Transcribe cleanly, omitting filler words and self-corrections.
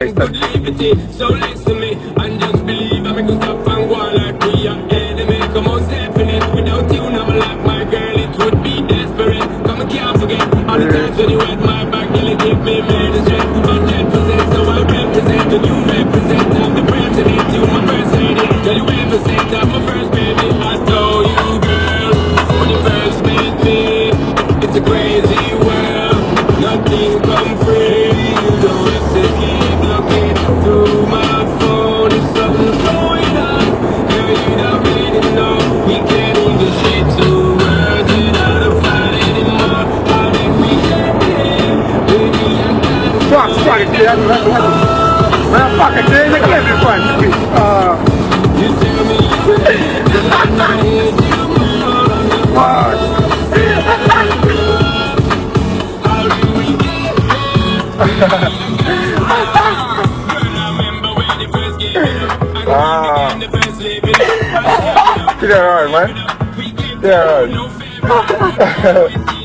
Good liberty, so listen to me and just believe I'm gonna stop and go like we are enemy. Come on, definite. Without you, never like my girl, it would be desperate. Come and can't forget all the times when you had my back, nearly give me medicine. 100%, so I represent and you represent. I'm the president, you my first lady. Tell you represent, I'm my first baby. I told you, girl, when you first met me, it's a crazy world. Nothing come free. You don't have to keep looking through my phone. If something's going on, girl, you don't really know. We can't even say two words without a fight anymore. How did we get here? Baby, I gotta Fuck, fuck it, yeah, man, fuck it, yeah, you can't be fun, sweet. you tell me I'm not here you more. Fuck. How did we get here? Girl, I remember when you first gave it up. And we became the first living up. Yeah, alright, man. Yeah, alright.